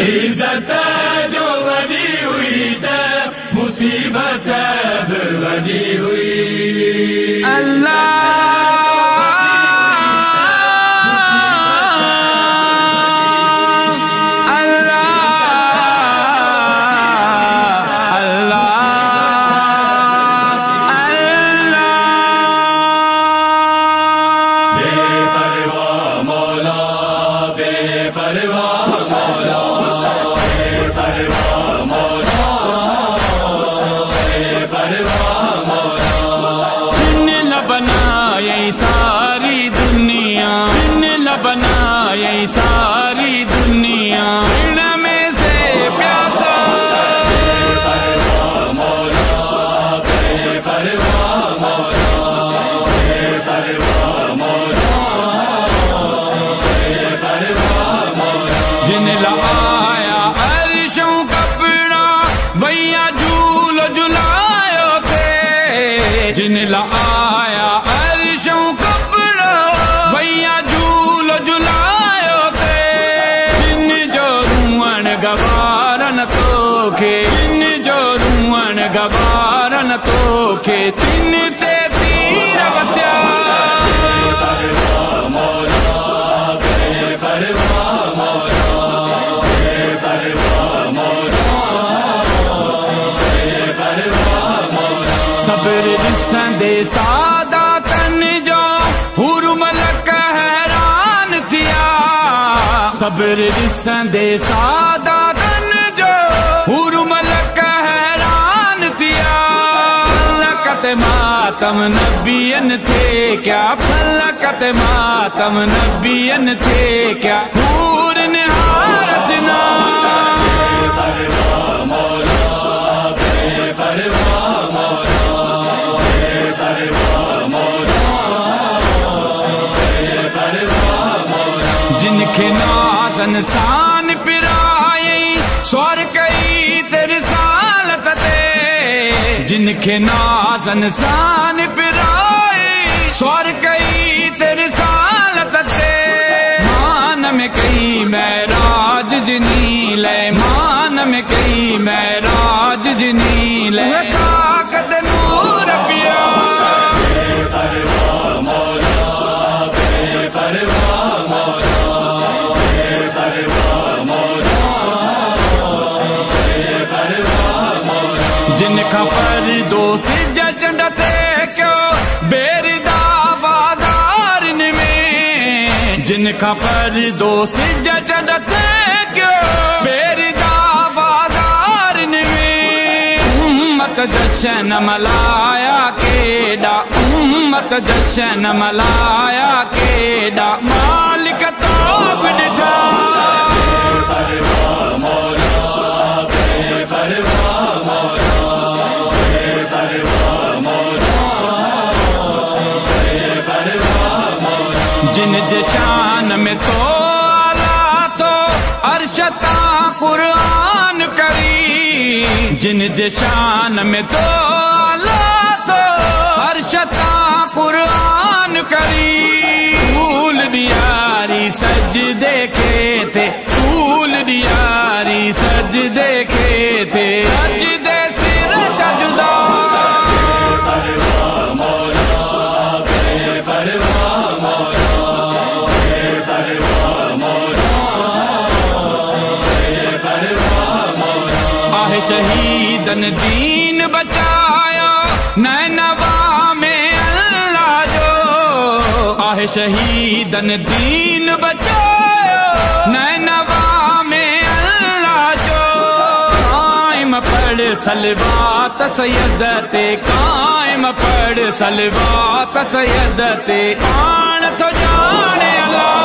इज्जत जो वली हुई त मुसीबत वली हुई। अल्लाह सारी दुनिया बनाई सारी दुनिया में से प्यासा जिन लाया अर्शों कपड़ा भैया झूलो झुलायो थे। जिन लाया अर्शों कपड़ा भैया झूलो झुलायो थे। जिन जो रुअण गवारन तोखे जिन जो रुअण गवारन तोखे तिन ते तीर वस्या। सब्र ॾिसंदे सादातन जो हुर मलक हैरान थिया। सब्र ॾिसंदे सादातन जो हुर मलक हैरान थिया। फलकत मातम नबियन थे क्या फलकत मातम नबियन थे क्या हूर निहार जना। जिनखे नाज़न शान पिराई स्वर कई तेरी सालत ते। जिनखे नाज़न शान पिराई स्वर कई तेरी सालत ते। मान में कई महराज जिनी ले मान में कई महराज जिनी ले ताकत नूर पिया। जिनका पर्दो से जचंडते क्यों बेरिदा बाजार में। जिनका पर्दो से जचंडते क्यों बेरिदा बाजार में। उम्मत जश्न मलाया केडा उम्मत जश्न मलाया केडा मालिक तो बिठा। जिन जशान में तो आला तो अरशता कुरान करी। जिन जशान में तो आला तो अरशता कुरान करी। फूल दियारी सज देखे थे फूल दियारी सज देखे थे। सज दे सिर सजदा आहे शहीदन दीन बचाया नैनवा में अल्लाह जो। आहे शहीदन दीन बचाया नैनवा में अल्लाह जो। कायम पढ़ सलवात सैयदते कायम पढ़ सलवात सैयदते आन तो जाने अल्लाह।